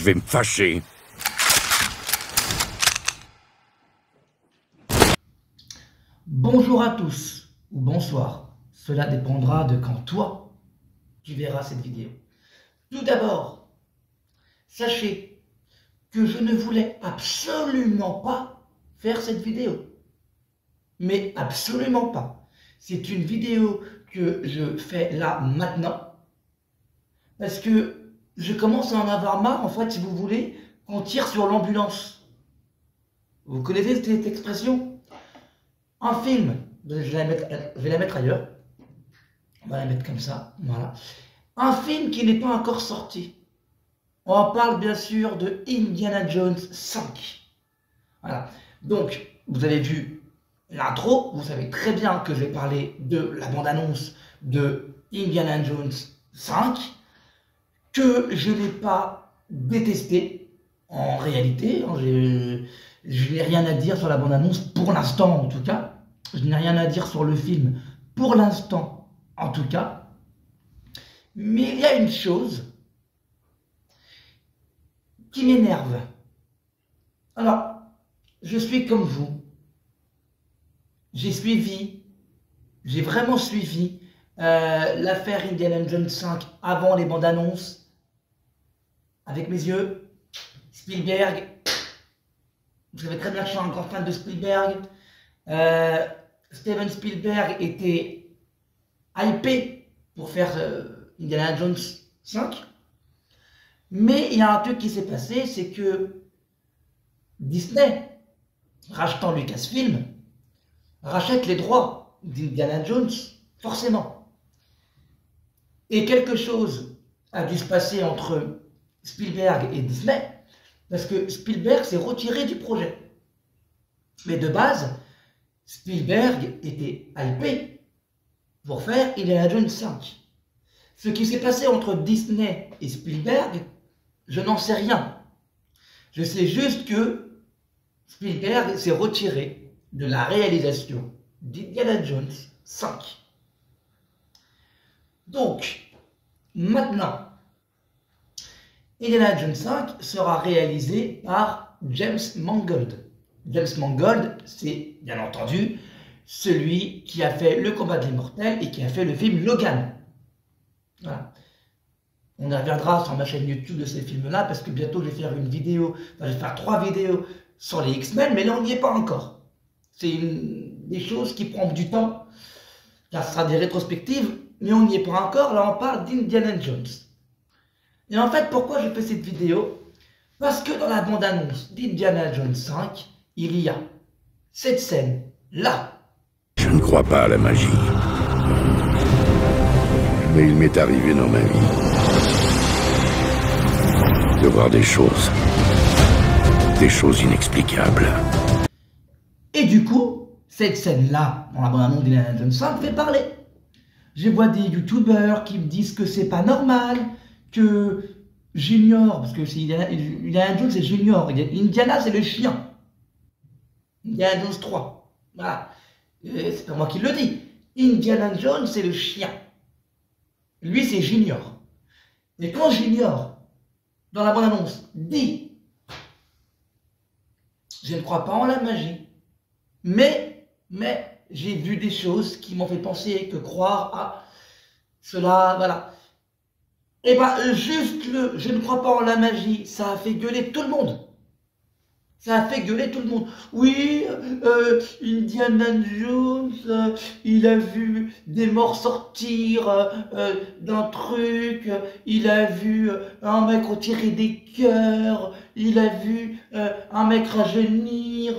je vais me fâcher. Bonjour à tous, ou bonsoir. Cela dépendra de quand toi, tu verras cette vidéo. Tout d'abord, sachez que je ne voulais absolument pas faire cette vidéo. Mais absolument pas. C'est une vidéo que je fais là, maintenant. Parce que je commence à en avoir marre, en fait, si vous voulez, qu'on tire sur l'ambulance. Vous connaissez cette expression? Un film, je vais la mettre ailleurs. On va la mettre comme ça, voilà. Un film qui n'est pas encore sorti. On parle bien sûr de Indiana Jones 5. Voilà. Donc, vous avez vu l'intro, vous savez très bien que je vais parler de la bande-annonce de Indiana Jones 5, que je n'ai pas détesté en réalité. Je n'ai rien à dire sur la bande-annonce pour l'instant en tout cas. Je n'ai rien à dire sur le film pour l'instant en tout cas. Mais il y a une chose qui m'énerve. Alors, je suis comme vous. J'ai vraiment suivi l'affaire Indiana Jones 5 avant les bandes annonces. Avec mes yeux. Spielberg. Vous savez très bien que je suis un grand fan de Spielberg. Steven Spielberg était hypé pour faire Indiana Jones 5. Mais il y a un truc qui s'est passé, c'est que Disney, rachetant Lucasfilm, rachète les droits d'Indiana Jones, forcément. Et quelque chose a dû se passer entre Spielberg et Disney, parce que Spielberg s'est retiré du projet. Mais de base, Spielberg était hypé pour faire Indiana Jones 5. Ce qui s'est passé entre Disney et Spielberg, je n'en sais rien. Je sais juste que Spielberg s'est retiré de la réalisation d'Indiana Jones 5. Donc, maintenant, Indiana Jones 5 sera réalisé par James Mangold. James Mangold, c'est bien entendu celui qui a fait Le Combat de l'Immortel et qui a fait le film Logan. Voilà. On y reviendra sur ma chaîne YouTube de ces films-là parce que bientôt je vais faire une vidéo, enfin, je vais faire 3 vidéos sur les X-Men, mais là on n'y est pas encore. C'est des choses qui prennent du temps, car ce sera des rétrospectives, mais on n'y est pas encore. Là on parle d'Indiana Jones. Et en fait, pourquoi je fais cette vidéo? Parce que dans la bande-annonce d'Indiana Jones 5, il y a cette scène-là. Je ne crois pas à la magie. Mais il m'est arrivé dans ma vie de voir des choses inexplicables. Et du coup, cette scène-là, dans la bande-annonce d'Indiana Jones 5, fait parler. Je vois des youtubeurs qui me disent que c'est pas normal, que Junior, parce que Indiana Jones c'est Junior, Indiana c'est le chien. Indiana Jones 3. Voilà. C'est pas moi qui le dis. Indiana Jones c'est le chien. Lui c'est Junior. Et quand Junior, dans la bande-annonce, dit « Je ne crois pas en la magie, mais j'ai vu des choses qui m'ont fait penser que croire à cela, voilà. » Et bien, juste le « je ne crois pas en la magie », ça a fait gueuler tout le monde. Ça a fait gueuler tout le monde. Oui, Indiana Jones, il a vu des morts sortir d'un truc, il a vu un mec retirer des cœurs, il a vu un mec rajeunir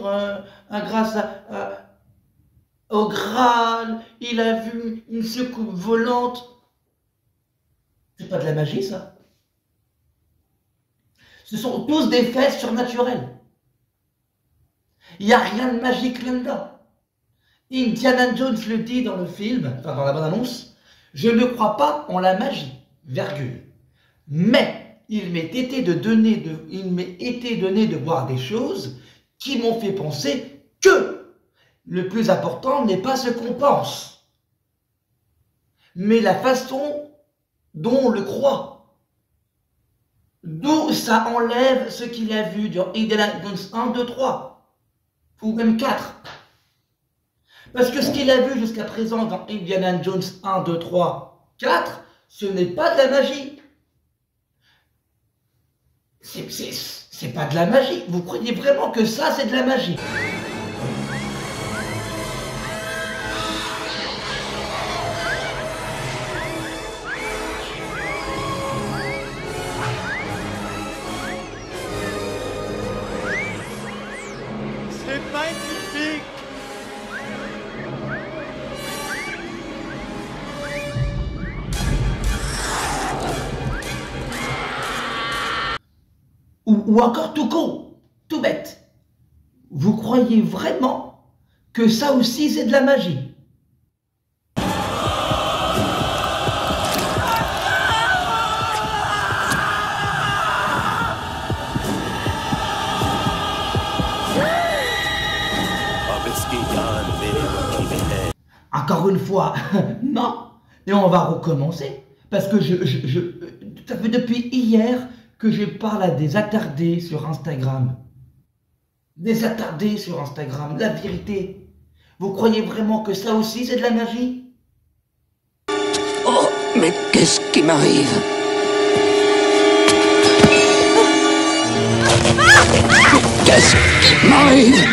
grâce au Graal, il a vu une soucoupe volante. C'est pas de la magie, ça. Ce sont tous des faits surnaturels. Il n'y a rien de magique là-dedans. Indiana Jones le dit dans le film, enfin dans la bande-annonce, je ne crois pas en la magie, virgule. Mais il m'est été donné de voir des choses qui m'ont fait penser que le plus important n'est pas ce qu'on pense, mais la façon dont on le croit. D'où ça enlève ce qu'il a vu dans Indiana Jones 1, 2, 3, ou même 4. Parce que ce qu'il a vu jusqu'à présent dans Indiana Jones 1, 2, 3, 4, ce n'est pas de la magie. C'est pas de la magie. Vous croyez vraiment que ça, c'est de la magie? C'est magnifique! Ou encore tout con, tout bête. Vous croyez vraiment que ça aussi c'est de la magie? Encore une fois, non. Et on va recommencer. Parce que ça fait depuis hier que je parle à des attardés sur Instagram. Des attardés sur Instagram, la vérité. Vous croyez vraiment que ça aussi c'est de la magie? Oh, mais qu'est-ce qui m'arrive? Qu'est-ce qui m'arrive?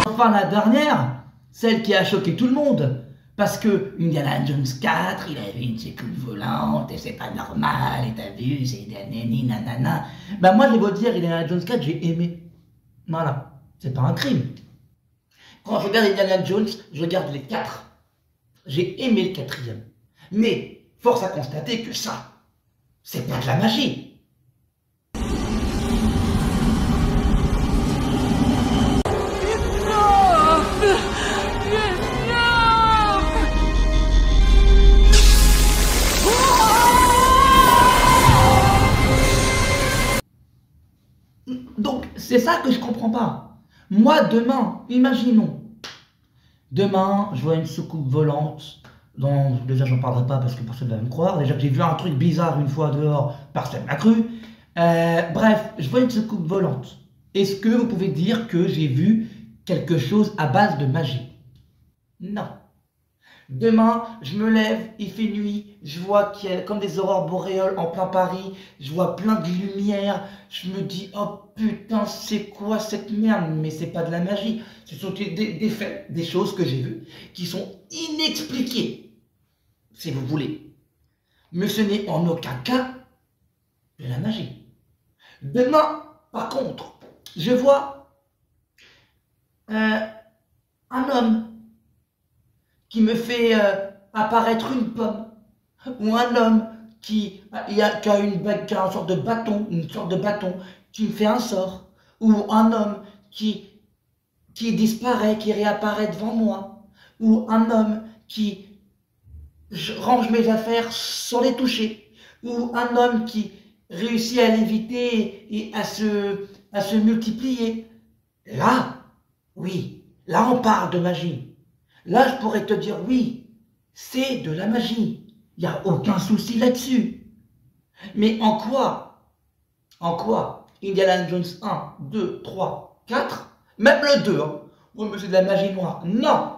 Enfin la dernière, celle qui a choqué tout le monde. Parce que Indiana Jones 4, il a vu une séquence volante et c'est pas normal, et t'as vu, c'est nanani nanana. Ben moi je vais vous dire, Indiana Jones 4, j'ai aimé. Voilà, c'est pas un crime. Quand je regarde Indiana Jones, je regarde les 4. J'ai aimé le 4e. Mais, force à constater que ça, c'est pas de la magie. Donc, c'est ça que je comprends pas. Moi, demain, imaginons, demain, je vois une soucoupe volante, dont déjà j'en parlerai pas parce que personne ne va me croire. Déjà que j'ai vu un truc bizarre une fois dehors, personne m'a cru. Bref, je vois une soucoupe volante. Est-ce que vous pouvez dire que j'ai vu quelque chose à base de magie? Non. Demain, je me lève, il fait nuit, je vois qu'il y a comme des aurores boréales en plein Paris, je vois plein de lumière, je me dis, oh putain, c'est quoi cette merde? Mais c'est pas de la magie, ce sont des faits, des choses que j'ai vues, qui sont inexpliquées, si vous voulez. Mais ce n'est en aucun cas de la magie. Demain, par contre, je vois un homme qui me fait apparaître une pomme, ou un homme qui a une sorte de bâton, qui me fait un sort, ou un homme qui disparaît, qui réapparaît devant moi, ou un homme qui range mes affaires sans les toucher, ou un homme qui réussit à l'éviter et à se multiplier. Là, oui, là on parle de magie. Là, je pourrais te dire, oui, c'est de la magie. Il n'y a aucun souci là-dessus. Mais en quoi Indiana Jones 1, 2, 3, 4, même le 2, hein. Oh, mais c'est de la magie noire. Non.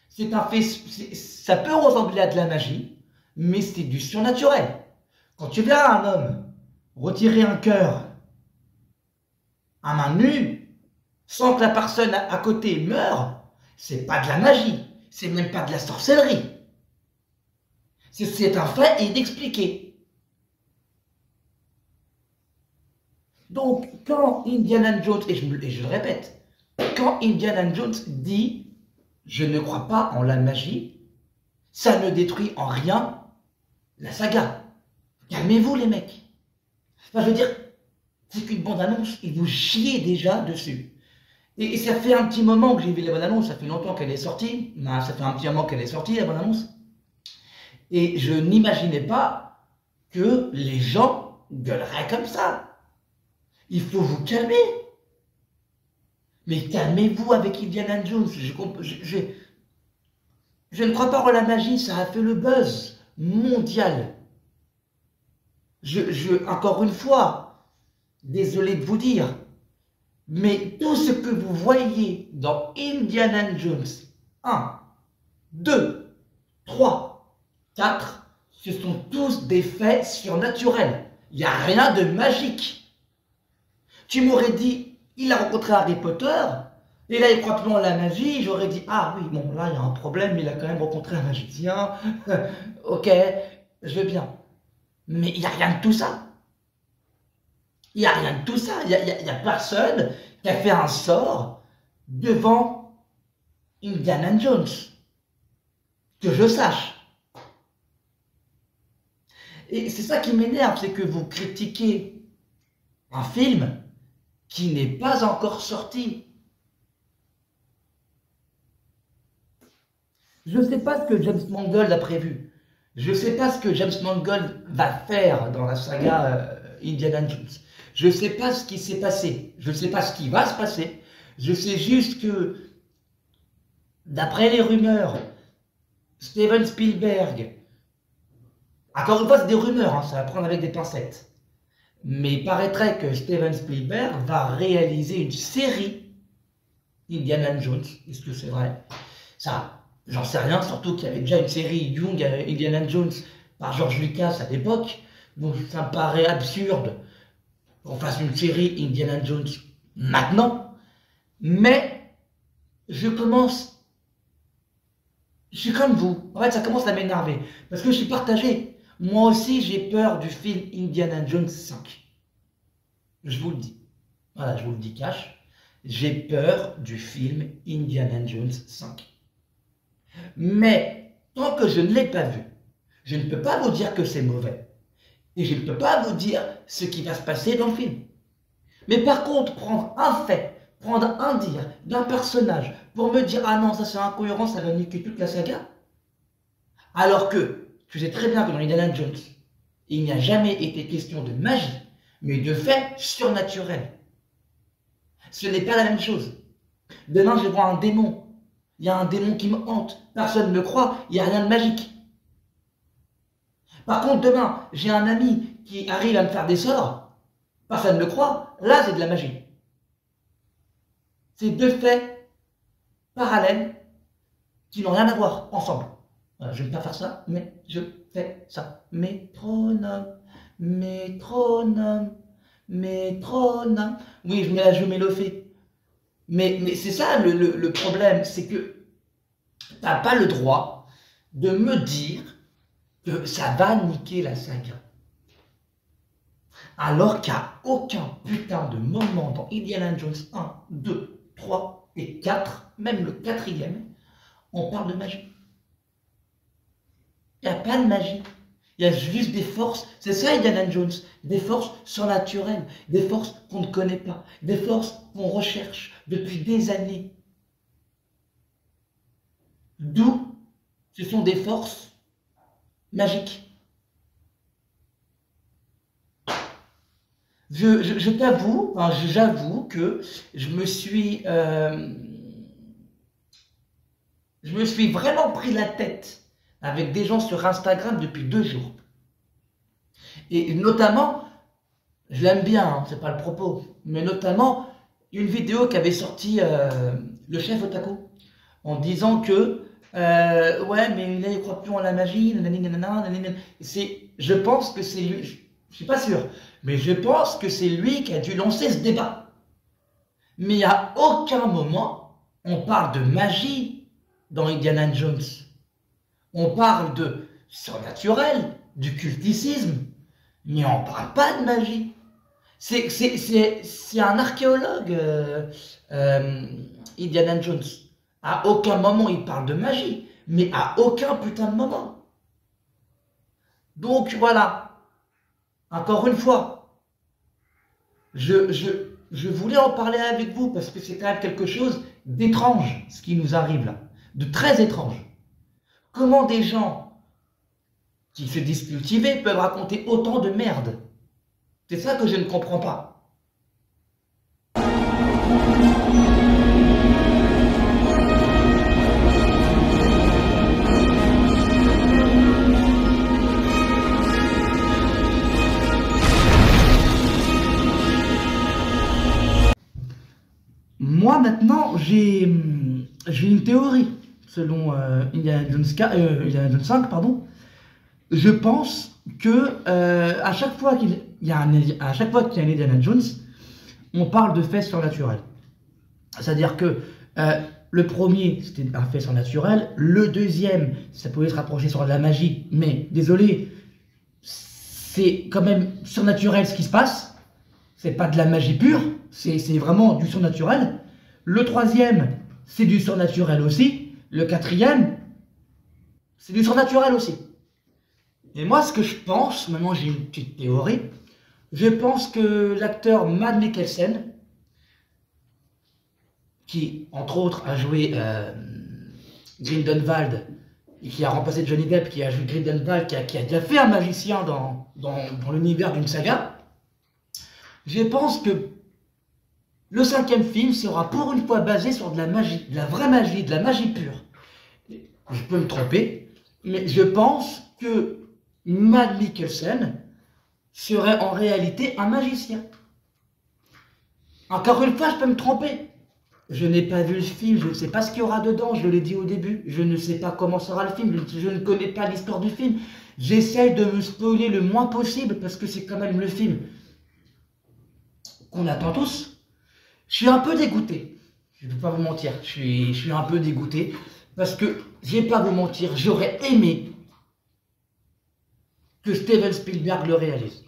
C'est un fait, ça peut ressembler à de la magie, mais c'est du surnaturel. Quand tu verras un homme retirer un cœur à main nue, sans que la personne à côté meure, c'est pas de la magie, c'est même pas de la sorcellerie. C'est un fait inexpliqué. Donc, quand Indiana Jones, et je le répète, quand Indiana Jones dit « Je ne crois pas en la magie », ça ne détruit en rien la saga. Calmez-vous les mecs. Enfin, je veux dire, c'est qu'une bande-annonce, et vous chiez déjà dessus. Et ça fait un petit moment que j'ai vu la bande-annonce, ça fait longtemps qu'elle est sortie, ça fait un petit moment qu'elle est sortie la bande-annonce. Et je n'imaginais pas que les gens gueuleraient comme ça. Il faut vous calmer. Mais calmez-vous avec Indiana Jones. Je ne crois pas en la magie, ça a fait le buzz mondial. Encore une fois, désolé de vous dire, mais tout ce que vous voyez dans Indiana Jones 1, 2, 3, 4, ce sont tous des faits surnaturels. Il n'y a rien de magique. Tu m'aurais dit, il a rencontré Harry Potter, et là il croit plus en la magie, j'aurais dit, ah oui, bon là il y a un problème, il a quand même rencontré un magicien, ok, je veux bien. Mais il n'y a rien de tout ça. Il n'y a rien de tout ça. Il n'y a personne qui a fait un sort devant Indiana Jones. Que je sache. Et c'est ça qui m'énerve, c'est que vous critiquez un film qui n'est pas encore sorti. Je ne sais pas ce que James Mangold a prévu. Je ne sais pas ce que James Mangold va faire dans la saga Indiana Jones. Je ne sais pas ce qui s'est passé. Je ne sais pas ce qui va se passer. Je sais juste que, d'après les rumeurs, Steven Spielberg, encore une fois c'est des rumeurs, hein, ça va prendre avec des pincettes, mais il paraîtrait que Steven Spielberg va réaliser une série Indiana Jones. Est-ce que c'est vrai? Ça, j'en sais rien, surtout qu'il y avait déjà une série Young Indiana Jones par George Lucas à l'époque, donc ça me paraît absurde qu'on fasse une série Indiana Jones maintenant, mais je suis comme vous, en fait ça commence à m'énerver, parce que je suis partagé. Moi aussi j'ai peur du film Indiana Jones 5. Je vous le dis. Voilà, je vous le dis cash. J'ai peur du film Indiana Jones 5. Mais tant que je ne l'ai pas vu, je ne peux pas vous dire que c'est mauvais. Et je ne peux pas vous dire ce qui va se passer dans le film. Mais par contre, prendre un fait, prendre un dire d'un personnage pour me dire « Ah non, ça c'est incohérent, ça va niquer toute la saga », alors que tu sais très bien que dans Indiana Jones, il n'y a jamais été question de magie, mais de faits surnaturels. Ce n'est pas la même chose. Demain, je vais voir un démon. Il y a un démon qui me hante. Personne ne me croit, il n'y a rien de magique. Par contre, demain, j'ai un ami qui arrive à me faire des sorts. Personne ne me croit, là, c'est de la magie. C'est deux faits parallèles qui n'ont rien à voir ensemble. Voilà, je ne vais pas faire ça, mais je fais ça. Métronome, métronome, métronome. Oui, je mets le fait. Mais c'est ça le problème, c'est que tu n'as pas le droit de me dire que ça va niquer la saga. Alors qu'à aucun putain de moment dans Indiana Jones 1, 2, 3 et 4, même le 4e, on parle de magie. Il n'y a pas de magie. Il y a juste des forces. C'est ça Indiana Jones. Des forces surnaturelles. Des forces qu'on ne connaît pas. Des forces qu'on recherche depuis des années. D'où ce sont des forces magiques. Je t'avoue, enfin, j'avoue que je me suis vraiment pris la tête avec des gens sur Instagram depuis 2 jours. Et notamment, je l'aime bien, hein, c'est pas le propos, mais notamment une vidéo qu'avait sorti le chef Otaku en disant que ouais, mais là il croit plus en la magie, je pense que c'est lui, je suis pas sûr, mais je pense que c'est lui qui a dû lancer ce débat. Mais à aucun moment on parle de magie dans Indiana Jones. On parle de surnaturel, du culticisme, mais on ne parle pas de magie. C'est un archéologue, Indiana Jones. À aucun moment il parle de magie, mais à aucun putain de moment. Donc voilà, encore une fois, je voulais en parler avec vous parce que c'est quand même quelque chose d'étrange ce qui nous arrive là, de très étrange. Comment des gens qui se disent cultivés peuvent raconter autant de merde? C'est ça que je ne comprends pas. maintenant, j'ai une théorie, selon Indiana Jones 5, pardon. Je pense que à chaque fois qu'il y a un Indiana Jones, on parle de faits surnaturels. C'est-à-dire que le premier, c'était un fait surnaturel. Le deuxième, ça pouvait se rapprocher sur de la magie. Mais, désolé, c'est quand même surnaturel ce qui se passe. C'est pas de la magie pure. C'est vraiment du surnaturel. Le troisième, c'est du surnaturel aussi. Le quatrième, c'est du surnaturel aussi. Et moi, ce que je pense, maintenant j'ai une petite théorie, je pense que l'acteur Mads Mikkelsen, qui, entre autres, a joué Grindelwald, et qui a remplacé Johnny Depp, qui a joué Grindelwald, qui a déjà fait un magicien dans l'univers d'une saga, je pense que le 5e film sera pour une fois basé sur de la magie, de la vraie magie, de la magie pure. Je peux me tromper, mais je pense que Mads Mikkelsen serait en réalité un magicien. Encore une fois, je peux me tromper. Je n'ai pas vu le film, je ne sais pas ce qu'il y aura dedans, je l'ai dit au début. Je ne sais pas comment sera le film, je ne connais pas l'histoire du film. J'essaye de me spoiler le moins possible parce que c'est quand même le film qu'on attend tous. Je suis un peu dégoûté, je ne peux pas vous mentir, je suis un peu dégoûté parce que, je ne vais pas vous mentir, j'aurais aimé que Steven Spielberg le réalise.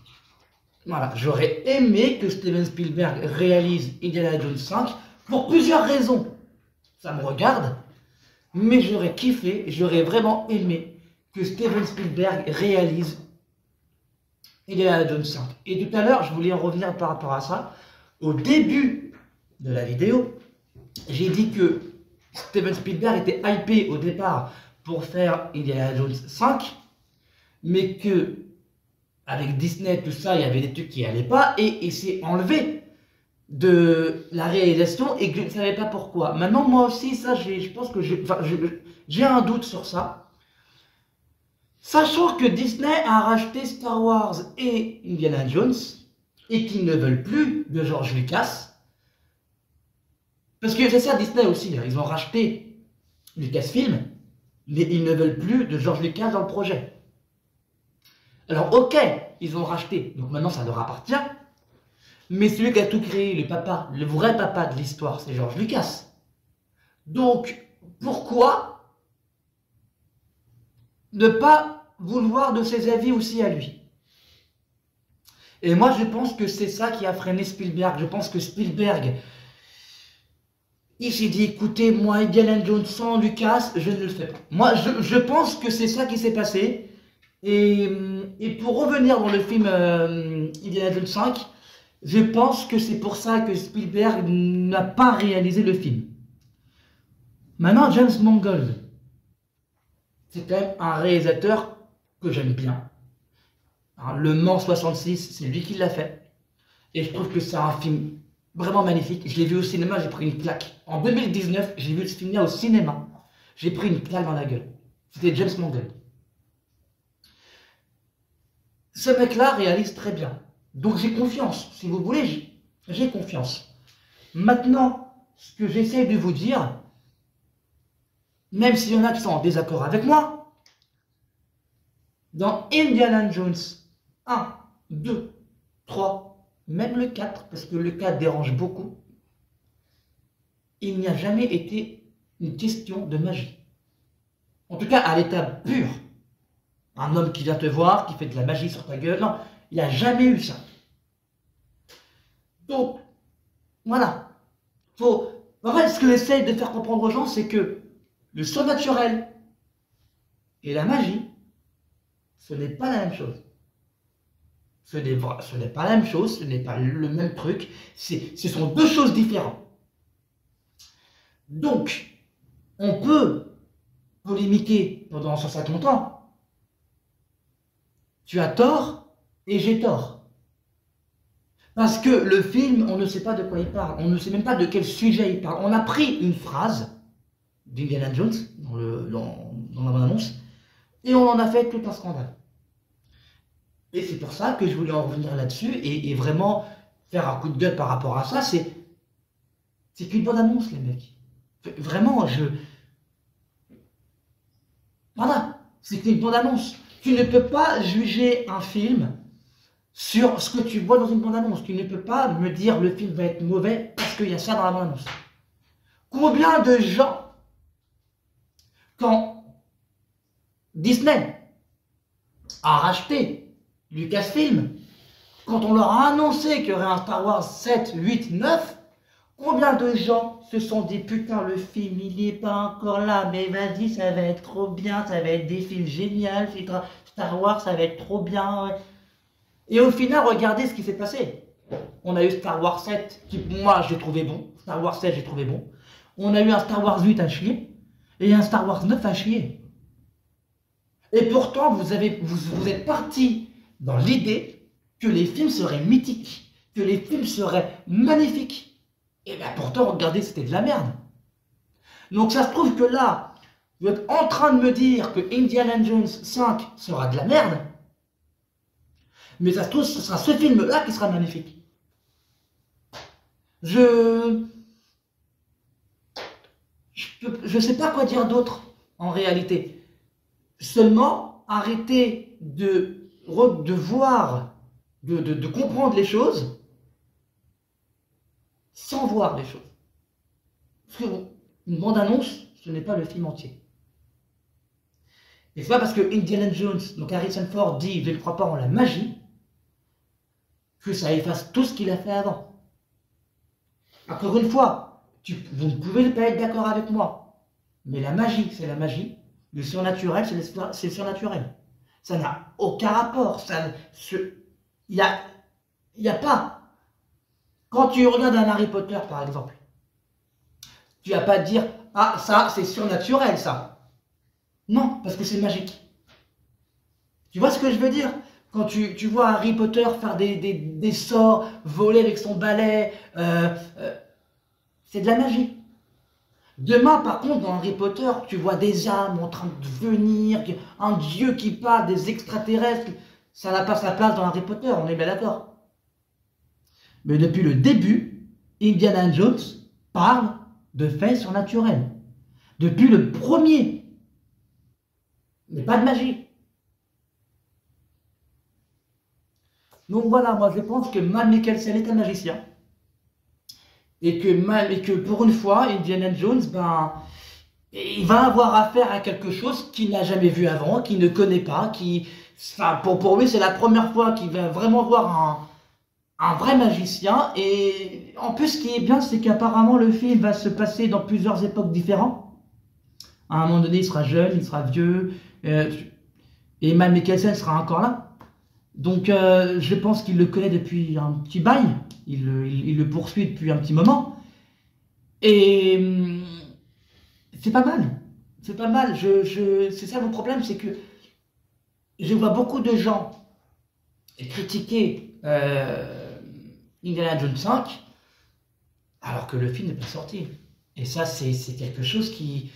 Voilà, j'aurais aimé que Steven Spielberg réalise Indiana Jones 5 pour plusieurs raisons. Ça me regarde, mais j'aurais kiffé, j'aurais vraiment aimé que Steven Spielberg réalise Indiana Jones 5. Et tout à l'heure, je voulais en revenir par rapport à ça. Au début de la vidéo, j'ai dit que Steven Spielberg était hypé au départ pour faire Indiana Jones 5, mais que avec Disney, tout ça, il y avait des trucs qui n'allaient pas, et il s'est enlevé de la réalisation, et que je ne savais pas pourquoi. Maintenant, moi aussi, ça, je pense que j'ai un doute sur ça. Sachant que Disney a racheté Star Wars et Indiana Jones, et qu'ils ne veulent plus de George Lucas, parce que c'est ça Disney aussi, hein, ils ont racheté Lucasfilm, mais ils ne veulent plus de George Lucas dans le projet. Alors ok, ils ont racheté, donc maintenant ça leur appartient, mais celui qui a tout créé, le papa, le vrai papa de l'histoire, c'est George Lucas. Donc pourquoi ne pas vouloir de ses avis aussi à lui? Et moi je pense que c'est ça qui a freiné Spielberg. Je pense que Spielberg, il s'est dit, écoutez, moi Indiana Jones sans Lucas, je ne le fais pas. Moi je pense que c'est ça qui s'est passé. Et pour revenir dans le film Indiana Jones 5, je pense que c'est pour ça que Spielberg n'a pas réalisé le film. Maintenant, James Mangold, c'est quand même un réalisateur que j'aime bien. Hein, Le Mans 66, c'est lui qui l'a fait. Et je trouve que c'est un film vraiment magnifique. Je l'ai vu au cinéma, j'ai pris une claque. En 2019, j'ai vu ce film-là au cinéma. J'ai pris une claque dans la gueule. C'était James Mangold. Ce mec-là réalise très bien. Donc j'ai confiance. Si vous voulez, j'ai confiance. Maintenant, ce que j'essaie de vous dire, même s'il y en a qui sont en désaccord avec moi, dans Indiana Jones 1, 2, 3, même le 4, parce que le 4 dérange beaucoup, il n'y a jamais été une question de magie. En tout cas, à l'état pur. Un homme qui vient te voir, qui fait de la magie sur ta gueule. Non, il n'y a jamais eu ça. Donc, voilà. En fait, ce que j'essaye de faire comprendre aux gens, c'est que le surnaturel et la magie, ce n'est pas la même chose. Ce n'est pas la même chose, ce n'est pas le même truc. Ce sont deux choses différentes. Donc, on peut polémiquer pendant 150 ans. Tu as tort et j'ai tort. Parce que le film, on ne sait pas de quoi il parle. On ne sait même pas de quel sujet il parle. On a pris une phrase d'Indiana Jones dans la bande-annonce et on en a fait tout un scandale. Et c'est pour ça que je voulais en revenir là-dessus et vraiment faire un coup de gueule par rapport à ça. C'est C'est qu'une bande-annonce, les mecs. Vraiment, Voilà, c'est qu'une bande-annonce. Tu ne peux pas juger un film sur ce que tu vois dans une bande-annonce. Tu ne peux pas me dire le film va être mauvais parce qu'il y a ça dans la bande-annonce. Combien de gens, quand Disney a racheté Lucasfilm, quand on leur a annoncé qu'il y aurait un Star Wars 7, 8, 9, combien de gens se sont dit putain le film il n'est pas encore là, mais vas-y ça va être trop bien, ça va être des films géniaux, Star Wars ça va être trop bien. Ouais. Et au final regardez ce qui s'est passé. On a eu Star Wars 7 qui moi j'ai trouvé bon, Star Wars 7 j'ai trouvé bon. On a eu un Star Wars 8 à chier et un Star Wars 9 à chier. Et pourtant vous êtes parti dans l'idée que les films seraient mythiques, que les films seraient magnifiques. Et bien pourtant, regardez, c'était de la merde. Donc ça se trouve que là, vous êtes en train de me dire que Indiana Jones 5 sera de la merde. Mais ça se trouve, ce sera ce film-là qui sera magnifique. Je sais pas quoi dire d'autre, en réalité. Seulement, arrêtez de voir, de comprendre les choses sans voir les choses. Parce qu'une bande-annonce, ce n'est pas le film entier. Et c'est pas parce que Indiana Jones, donc Harrison Ford dit « je ne crois pas en la magie » que ça efface tout ce qu'il a fait avant. Encore une fois, vous ne pouvez pas être d'accord avec moi, mais la magie, c'est la magie, le surnaturel, c'est le surnaturel. Ça n'a aucun rapport. Il n'y a pas. Quand tu regardes un Harry Potter, par exemple, tu vas pas te dire « ah, ça, c'est surnaturel, ça ». Non, parce que c'est magique. Tu vois ce que je veux dire? Quand tu vois Harry Potter faire des sorts, voler avec son balai, c'est de la magie. Demain, par contre, dans Harry Potter, tu vois des âmes en train de venir, un dieu qui parle, des extraterrestres. Ça n'a pas sa place dans Harry Potter, on est bien d'accord. Mais depuis le début, Indiana Jones parle de faits surnaturels. Depuis le premier. Mais pas de magie. Donc voilà, moi je pense que Mads Mikkelsen est un magicien. Et que pour une fois, Indiana Jones, il va avoir affaire à quelque chose qu'il n'a jamais vu avant, qu'il ne connaît pas, pour lui c'est la première fois qu'il va vraiment voir un vrai magicien. Et en plus, ce qui est bien, c'est qu'apparemment le film va se passer dans plusieurs époques différentes. À un moment donné, il sera jeune, il sera vieux, et Mads Mikkelsen sera encore là. Donc je pense qu'il le connaît depuis un petit bail, il le poursuit depuis un petit moment. Et c'est pas mal, c'est pas mal. C'est ça mon problème, c'est que je vois beaucoup de gens critiquer Indiana Jones 5 alors que le film n'est pas sorti. Et ça, c'est quelque chose qu'il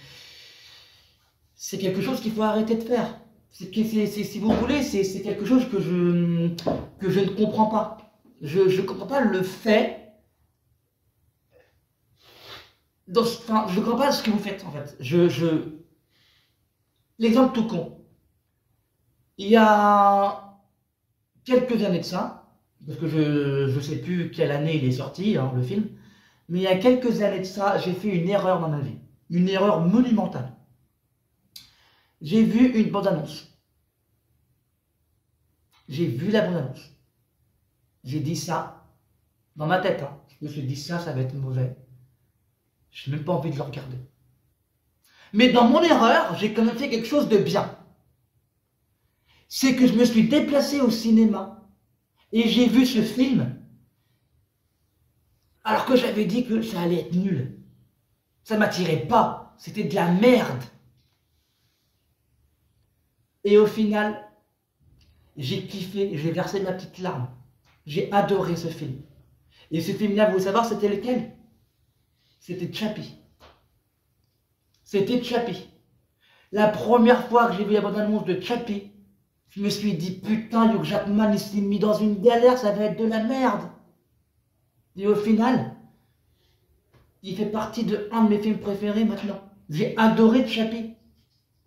faut arrêter de faire. Si vous voulez, c'est quelque chose que je ne comprends pas. Je ne comprends pas le fait. Je ne comprends pas ce que vous faites en fait. L'exemple tout con. Il y a quelques années de ça, parce que je ne sais plus quelle année il est sorti, hein, le film, mais il y a quelques années de ça, j'ai fait une erreur dans ma vie. Une erreur monumentale. J'ai vu une bande-annonce. J'ai vu la bande-annonce. J'ai dit ça dans ma tête. Hein. Je me suis dit ça va être mauvais. Je n'ai même pas envie de le regarder. Mais dans mon erreur, j'ai quand même fait quelque chose de bien. C'est que je me suis déplacé au cinéma et j'ai vu ce film alors que j'avais dit que ça allait être nul. Ça m'attirait pas. C'était de la merde. Et au final, j'ai kiffé, j'ai versé ma petite larme. J'ai adoré ce film. Et ce film-là, vous voulez savoir, c'était lequel? C'était Chappie. C'était Chappie. La première fois que j'ai vu la bande-annonce de Chappie, je me suis dit, putain, Hugh Jackman, il s'est mis dans une galère, ça va être de la merde. Et au final, il fait partie de un de mes films préférés maintenant. J'ai adoré Chappie.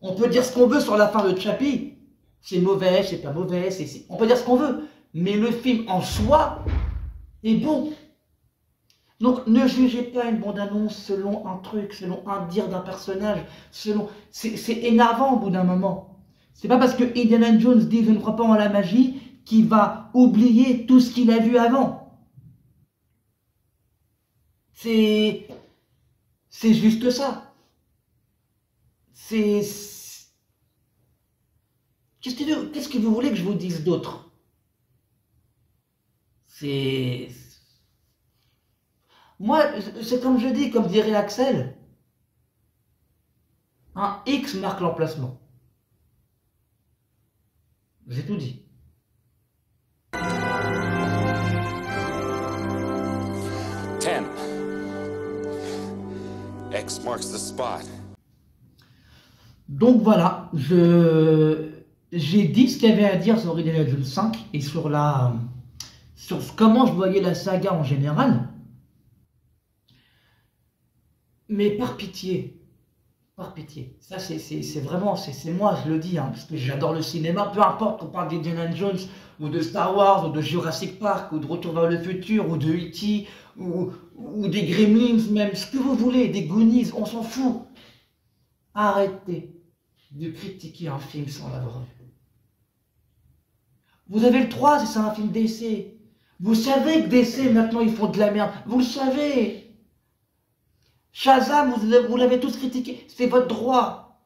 On peut dire ce qu'on veut sur la fin de Chappie. C'est mauvais, c'est pas mauvais, on peut dire ce qu'on veut. Mais le film en soi est bon. Donc ne jugez pas une bande-annonce selon un truc, selon un dire d'un personnage, c'est énervant au bout d'un moment. C'est pas parce que Indiana Jones dit je ne crois pas en la magie qu'il va oublier tout ce qu'il a vu avant. C'est juste ça. Qu'est-ce que vous voulez que je vous dise d'autre? Moi, c'est comme je dis, comme dirait Axel, un X marque l'emplacement. J'ai tout dit. 10. X marks the spot. Donc voilà, j'ai dit ce qu'il y avait à dire sur Indiana Jones 5 et sur comment je voyais la saga en général. Mais par pitié, ça c'est vraiment, c'est moi, je le dis, hein, parce que j'adore le cinéma, peu importe qu'on parle d'Indiana Jones, ou de Star Wars, ou de Jurassic Park, ou de Retour vers le futur, ou de E.T., ou des Gremlins même, ce que vous voulez, des Goonies, on s'en fout. Arrêtez de critiquer un film sans l'avoir vu. Vous avez le 3, c'est un film DC. Vous savez que DC, maintenant, ils font de la merde. Vous le savez. Shazam, vous l'avez tous critiqué. C'est votre droit.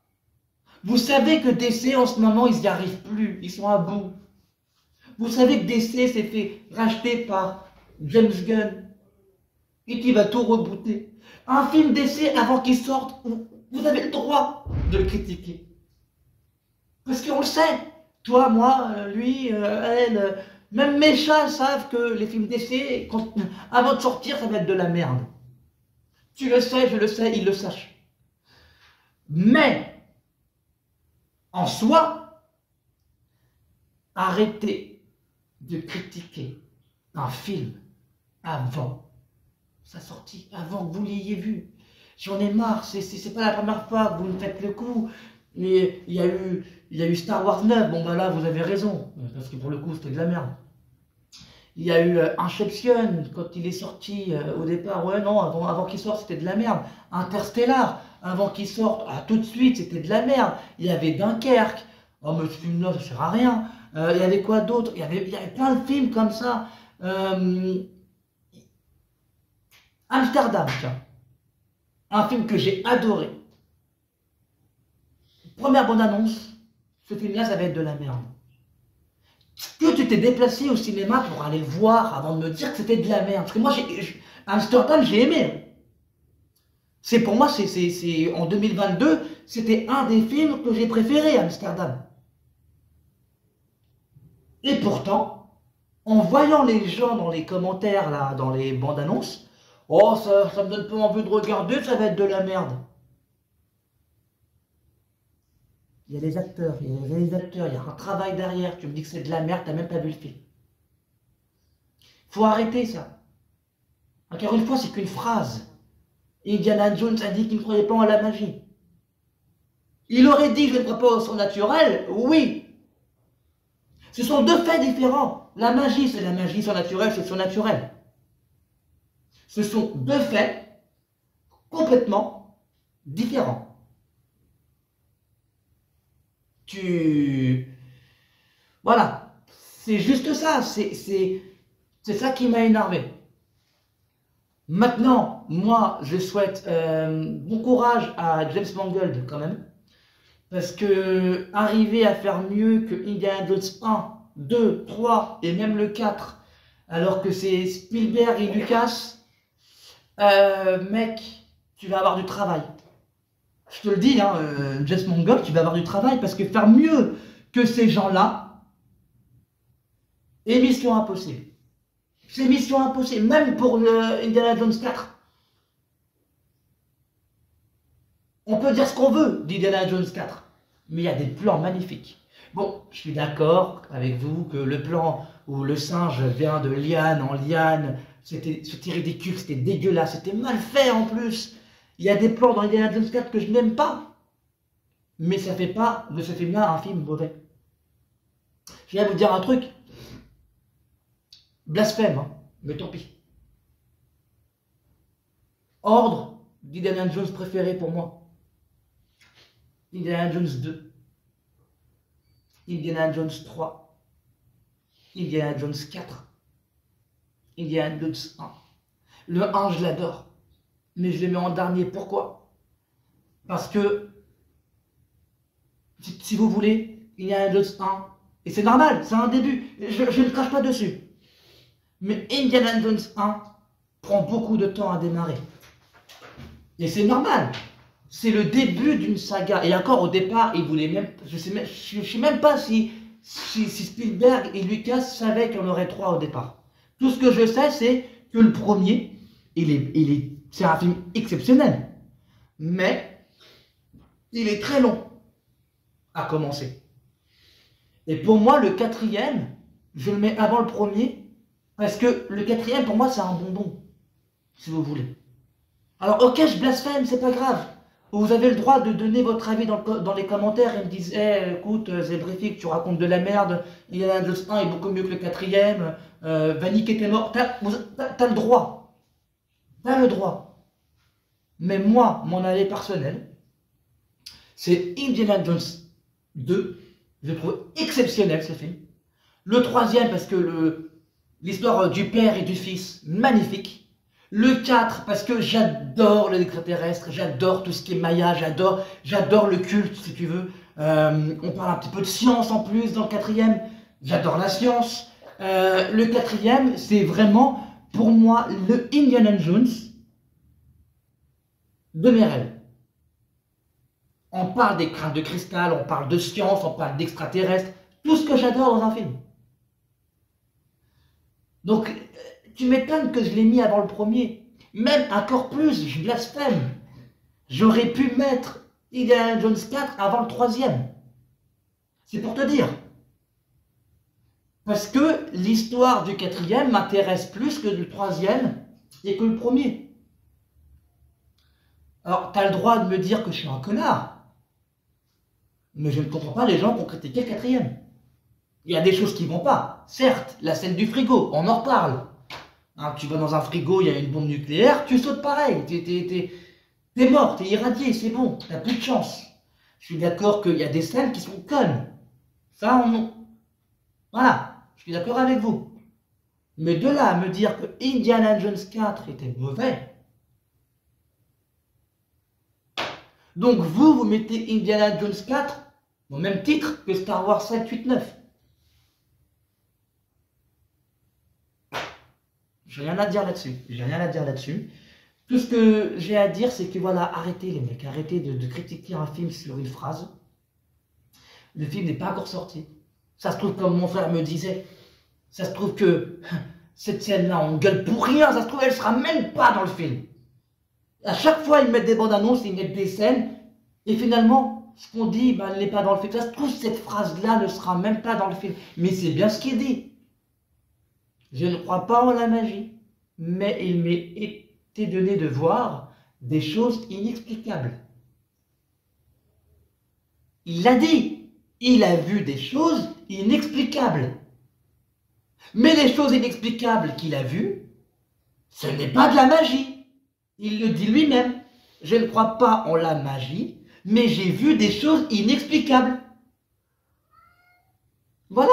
Vous savez que DC, en ce moment, ils n'y arrivent plus. Ils sont à bout. Vous savez que DC s'est fait racheter par James Gunn. Et qu'il va tout rebooter. Un film DC, avant qu'il sorte, vous avez le droit de le critiquer. Parce qu'on le sait. Toi, moi, lui, elle, même mes chats savent que les films DC, avant de sortir, ça va être de la merde. Tu le sais, je le sais, ils le sachent. Mais, en soi, arrêtez de critiquer un film avant sa sortie, avant que vous l'ayez vu. J'en ai marre, c'est pas la première fois que vous me faites le coup. Mais il y a eu Star Wars 9, bon bah là vous avez raison, parce que pour le coup c'était de la merde. Il y a eu Inception, quand il est sorti au départ, ouais non, avant qu'il sorte c'était de la merde. Interstellar, avant qu'il sorte, tout de suite c'était de la merde. Il y avait Dunkerque, oh mais ce film-là ça sert à rien. Il y avait quoi d'autre? Il y avait plein de films comme ça. Amsterdam, tiens. Un film que j'ai adoré. Première bande-annonce, ce film-là, ça va être de la merde. Que tu t'es déplacé au cinéma pour aller voir avant de me dire que c'était de la merde. Parce que moi, Amsterdam, j'ai aimé. Pour moi, en 2022, c'était un des films que j'ai préféré, Amsterdam. Et pourtant, en voyant les gens dans les commentaires, là, dans les bandes-annonces, oh, ça me donne pas envie de regarder, ça va être de la merde. Il y a les acteurs, il y a les réalisateurs, il y a un travail derrière. Tu me dis que c'est de la merde, t'as même pas vu le film. Faut arrêter ça. Encore une fois, c'est qu'une phrase. Indiana Jones a dit qu'il ne croyait pas en la magie. Il aurait dit je ne crois pas au surnaturel, oui. Ce sont deux faits différents. La magie, c'est la magie, surnaturel, c'est surnaturel. Ce sont deux faits complètement différents. Voilà, c'est juste ça, c'est ça qui m'a énervé. Maintenant, moi, je souhaite bon courage à James Mangold quand même, parce que arriver à faire mieux que Indiana Jones 1, 2, 3 et même le 4, alors que c'est Spielberg et Lucas, mec, tu vas avoir du travail. Je te le dis, hein, James Mangold, tu vas avoir du travail parce que faire mieux que ces gens-là est mission impossible. C'est mission impossible, même pour Indiana Jones 4. On peut dire ce qu'on veut d'Indiana Jones 4, mais il y a des plans magnifiques. Bon, je suis d'accord avec vous que le plan où le singe vient de liane en liane c'était ridicule, c'était dégueulasse, c'était mal fait en plus. Il y a des plans dans Indiana Jones 4 que je n'aime pas. Mais ça fait pas de ce film-là un film mauvais. Je viens vous dire un truc. Blasphème, hein, mais tant pis. Ordre d'Indiana Jones préféré pour moi. Indiana Jones 2. Indiana Jones 3. Indiana Jones 4. Indiana Jones 1. Le 1, je l'adore. Mais je le mets en dernier. Pourquoi? Parce que, si vous voulez, Indiana Jones 1, et c'est normal, c'est un début, je ne crache pas dessus. Mais Indiana Jones 1 prend beaucoup de temps à démarrer. Et c'est normal. C'est le début d'une saga. Et encore au départ, il voulait même... Je sais même pas si Spielberg et Lucas savaient qu'il y en aurait 3 au départ. Tout ce que je sais, c'est que le premier, c'est un film exceptionnel. Mais il est très long à commencer. Et pour moi, le 4e, je le mets avant le premier. Parce que le 4e, pour moi, c'est un bonbon. Si vous voulez. Alors, ok, je blasphème, c'est pas grave. Vous avez le droit de donner votre avis dans les commentaires et me dire hey, écoute, Zébrifique, tu racontes de la merde, Indiana Jones 1 est beaucoup mieux que le 4e, Vanik était mort. T'as le droit. T'as le droit. Mais moi, mon avis personnel, c'est Indiana Jones 2. Je trouve exceptionnel ce film. Le 3e, parce que l'histoire du père et du fils, magnifique. Le 4, parce que j'adore les extraterrestres, j'adore tout ce qui est Maya, j'adore le culte, si tu veux. On parle un petit peu de science en plus dans le 4e. J'adore la science. Le 4e, c'est vraiment, pour moi, le Indiana Jones de mes rêves. On parle des crânes de cristal, on parle de science, on parle d'extraterrestres. Tout ce que j'adore dans un film. Donc, tu m'étonnes que je l'ai mis avant le premier. Même encore plus, je blasphème. J'aurais pu mettre Indiana Jones 4 avant le 3e. C'est pour te dire. Parce que l'histoire du 4e m'intéresse plus que le 3e et que le premier. Alors, tu as le droit de me dire que je suis un connard. Mais je ne comprends pas les gens qui ont critiqué le 4e. Il y a des choses qui ne vont pas. Certes, la scène du frigo, on en reparle. Hein, tu vas dans un frigo, il y a une bombe nucléaire, tu sautes pareil. T'es mort, t'es irradié, c'est bon, t'as plus de chance. Je suis d'accord qu'il y a des scènes qui sont connes. Ça, voilà, je suis d'accord avec vous. Mais de là à me dire que Indiana Jones 4 était mauvais. Donc vous mettez Indiana Jones 4 au même titre que Star Wars 7, 8, 9. J'ai rien à dire là-dessus. J'ai rien à dire là-dessus. Tout ce que j'ai à dire, c'est que voilà, arrêtez les mecs, arrêtez de critiquer un film sur une phrase. Le film n'est pas encore sorti. Ça se trouve, comme mon frère me disait, ça se trouve que cette scène-là, on gueule pour rien. Ça se trouve, elle sera même pas dans le film. À chaque fois, ils mettent des bandes annonces, ils mettent des scènes, et finalement, ce qu'on dit, ben, elle n'est pas dans le film. Ça se trouve, cette phrase-là ne sera même pas dans le film. Mais c'est bien ce qu'il dit. Je ne crois pas en la magie, mais il m'est été donné de voir des choses inexplicables. Il l'a dit, il a vu des choses inexplicables. Mais les choses inexplicables qu'il a vues, ce n'est pas de la magie. Il le dit lui-même. Je ne crois pas en la magie, mais j'ai vu des choses inexplicables. Voilà.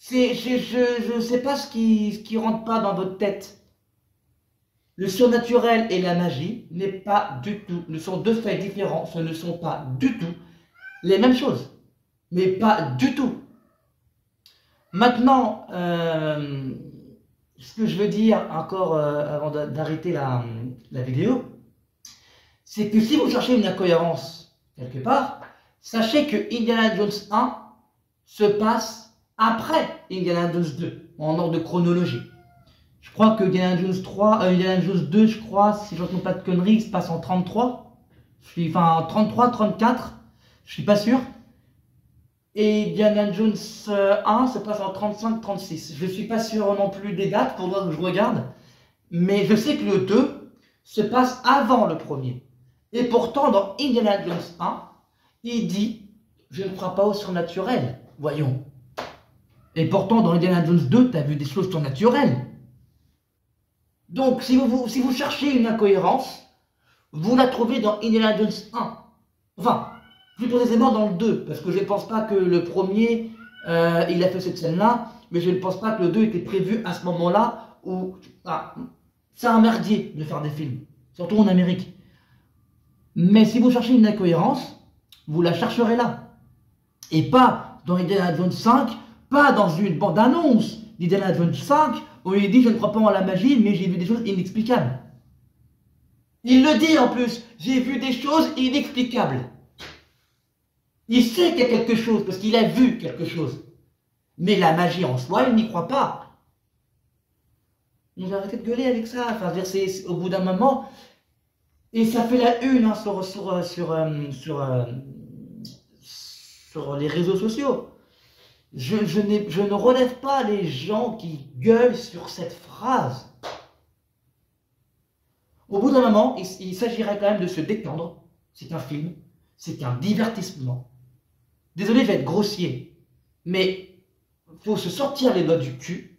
Je ne sais pas ce qui rentre pas dans votre tête. Le surnaturel et la magie ne sont deux faits différents. Ce ne sont pas du tout les mêmes choses. Mais pas du tout. Maintenant, ce que je veux dire encore avant d'arrêter la vidéo, c'est que si vous cherchez une incohérence quelque part, sachez que Indiana Jones 1 se passe après Indiana Jones 2, en ordre de chronologie. Je crois que Indiana Jones 2, je crois, si je ne raconte pas de conneries, il se passe en 33. Enfin, 33, 34, je suis pas sûr. Et Indiana Jones 1 se passe en 35, 36. Je suis pas sûr non plus des dates, pour que je regarde. Mais je sais que le 2 se passe avant le premier. Et pourtant, dans Indiana Jones 1, il dit « Je ne crois pas au surnaturel. » Voyons. Et pourtant, dans Indiana Jones 2, tu as vu des choses surnaturelles. Donc, si vous cherchez une incohérence, vous la trouvez dans Indiana Jones 1. Enfin, plus précisément dans le 2, parce que je ne pense pas que le premier, il a fait cette scène-là, mais je ne pense pas que le 2 était prévu à ce moment-là où... Ah, c'est un merdier de faire des films, surtout en Amérique. Mais si vous cherchez une incohérence, vous la chercherez là. Et pas dans Indiana Jones 5, pas dans une bande-annonce d'Indiana Jones 5, où il dit « Je ne crois pas en la magie, mais j'ai vu des choses inexplicables. » Il le dit en plus, « J'ai vu des choses inexplicables. » Il sait qu'il y a quelque chose, parce qu'il a vu quelque chose. Mais la magie en soi, il n'y croit pas. Donc arrêtez de gueuler avec ça. Enfin, c'est au bout d'un moment, et ça fait la une hein, sur les réseaux sociaux. Je ne relève pas les gens qui gueulent sur cette phrase. Au bout d'un moment, il s'agirait quand même de se détendre. C'est un film, c'est un divertissement. Désolé, je vais être grossier, mais il faut se sortir les doigts du cul.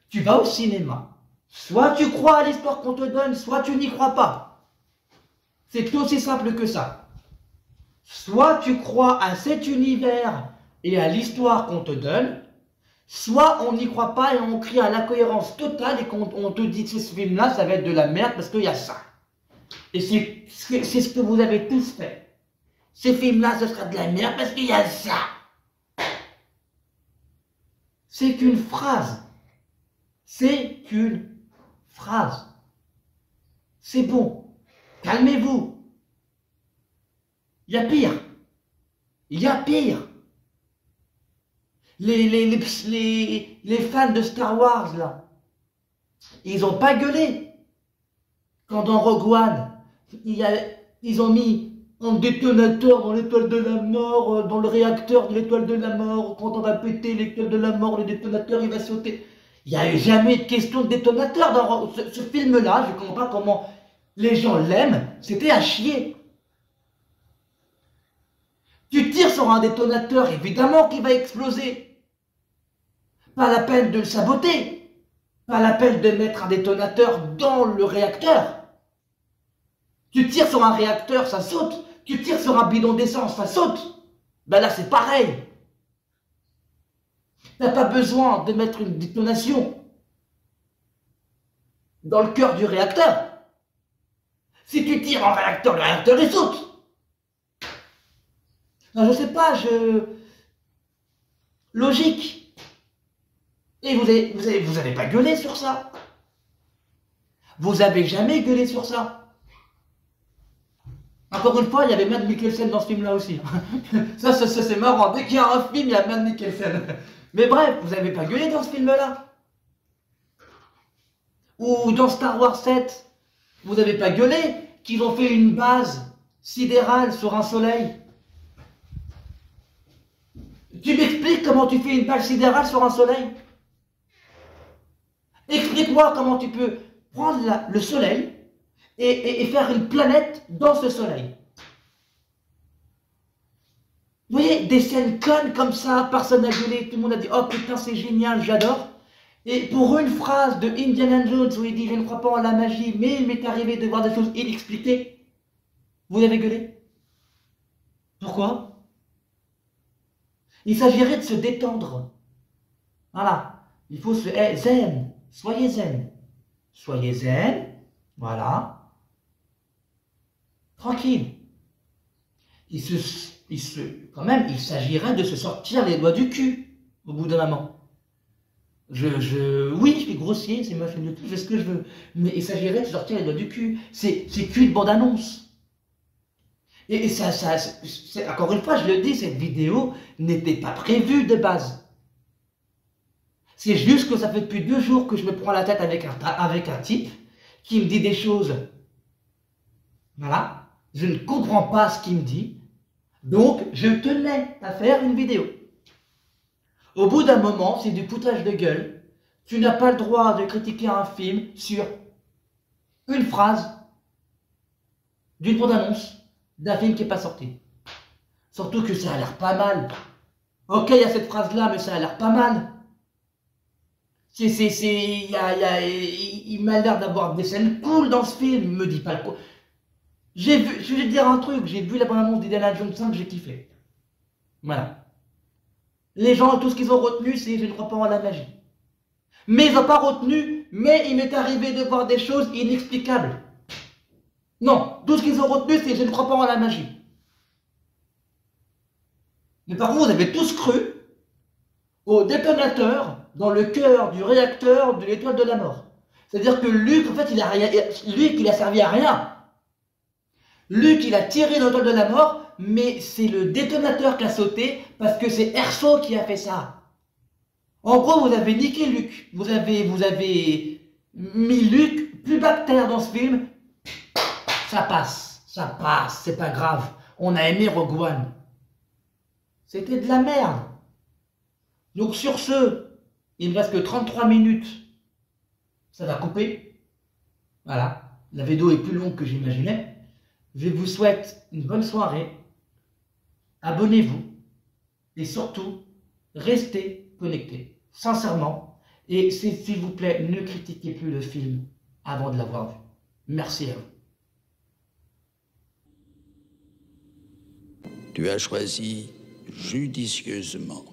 Tu vas au cinéma, soit tu crois à l'histoire qu'on te donne, soit tu n'y crois pas. C'est aussi simple que ça. Soit tu crois à cet univers et à l'histoire qu'on te donne, soit on n'y croit pas et on crie à l'incohérence totale et qu'on te dit que ce film-là, ça va être de la merde parce qu'il y a ça. Et c'est ce que vous avez tous fait. Ces films-là, ce sera de la merde parce qu'il y a ça. C'est qu'une phrase. C'est qu'une phrase. C'est bon. Calmez-vous. Il y a pire. Il y a pire. Les fans de Star Wars, là, ils n'ont pas gueulé. Quand dans Rogue One, ils ont mis un détonateur dans l'étoile de la mort, dans le réacteur de l'étoile de la mort. Quand on va péter l'étoile de la mort, le détonateur, il va sauter. Il n'y a jamais de question de détonateur dans ce film-là. Je ne comprends pas comment les gens l'aiment. C'était à chier. Tu tires sur un détonateur, évidemment qu'il va exploser. Pas la peine de le saboter. Pas la peine de mettre un détonateur dans le réacteur. Tu tires sur un réacteur, ça saute. Tu tires sur un bidon d'essence, ça saute. Ben là, c'est pareil. Tu n'as pas besoin de mettre une détonation dans le cœur du réacteur. Si tu tires en réacteur, le réacteur, il saute. Non, je sais pas, logique. Et vous avez pas gueulé sur ça. Vous avez jamais gueulé sur ça. Encore une fois, il y avait Mads Mikkelsen dans ce film-là aussi. Ça c'est marrant. Dès qu'il y a un film, il y a Mads Mikkelsen. Mais bref, vous n'avez pas gueulé dans ce film-là. Ou dans Star Wars 7, vous n'avez pas gueulé qu'ils ont fait une base sidérale sur un soleil. Tu m'expliques comment tu fais une base sidérale sur un soleil? Explique-moi comment tu peux prendre le soleil et faire une planète dans ce soleil. Vous voyez, des scènes connes comme ça, personne n'a gueulé, tout le monde a dit « Oh putain, c'est génial, j'adore ». Et pour une phrase de Indiana Jones où il dit « Je ne crois pas en la magie, mais il m'est arrivé de voir des choses inexpliquées », vous avez gueulé? Pourquoi? Il s'agirait de se détendre. Voilà. Il faut se... zen. Soyez zen. Soyez zen. Voilà. Tranquille. Quand même, il s'agirait de se sortir les doigts du cul au bout d'un moment. Oui, je suis grossier, c'est ma chaîne YouTube, je fais ce que je veux. Mais il s'agirait de se sortir les doigts du cul. C'est qu'une bande-annonce. Et ça, encore une fois, je le dis, cette vidéo n'était pas prévue de base. C'est juste que ça fait depuis 2 jours que je me prends la tête avec un type qui me dit des choses. Voilà. Je ne comprends pas ce qu'il me dit. Donc, je tenais à faire une vidéo. Au bout d'un moment, c'est du foutage de gueule. Tu n'as pas le droit de critiquer un film sur une phrase d'une bande-annonce d'un film qui n'est pas sorti. Surtout que ça a l'air pas mal. Ok, il y a cette phrase-là, mais ça a l'air pas mal. Il m'a l'air d'avoir des scènes cool dans ce film, il me dit pas le coup. Je vais te dire un truc, j'ai vu la bande-annonce d'Indiana Jones 5, j'ai kiffé. Voilà. Les gens, tout ce qu'ils ont retenu, c'est je ne crois pas en la magie. Mais ils n'ont pas retenu, mais il m'est arrivé de voir des choses inexplicables. Non, tout ce qu'ils ont retenu, c'est je ne crois pas en la magie. Mais par contre, vous avez tous cru au détonateur dans le cœur du réacteur de l'étoile de la mort. C'est-à-dire que Luke, en fait, il a servi à rien. Luke, il a tiré l'étoile de la mort, mais c'est le détonateur qui a sauté parce que c'est Erso qui a fait ça. En gros, vous avez niqué Luke. Vous avez mis Luke plus bactère dans ce film. Ça passe, c'est pas grave. On a aimé Rogue One. C'était de la merde. Donc sur ce, il me reste que 33 minutes. Ça va couper. Voilà. La vidéo est plus longue que j'imaginais. Je vous souhaite une bonne soirée. Abonnez-vous. Et surtout, restez connectés. Sincèrement. Et s'il vous plaît, ne critiquez plus le film avant de l'avoir vu. Merci à vous. Tu as choisi judicieusement.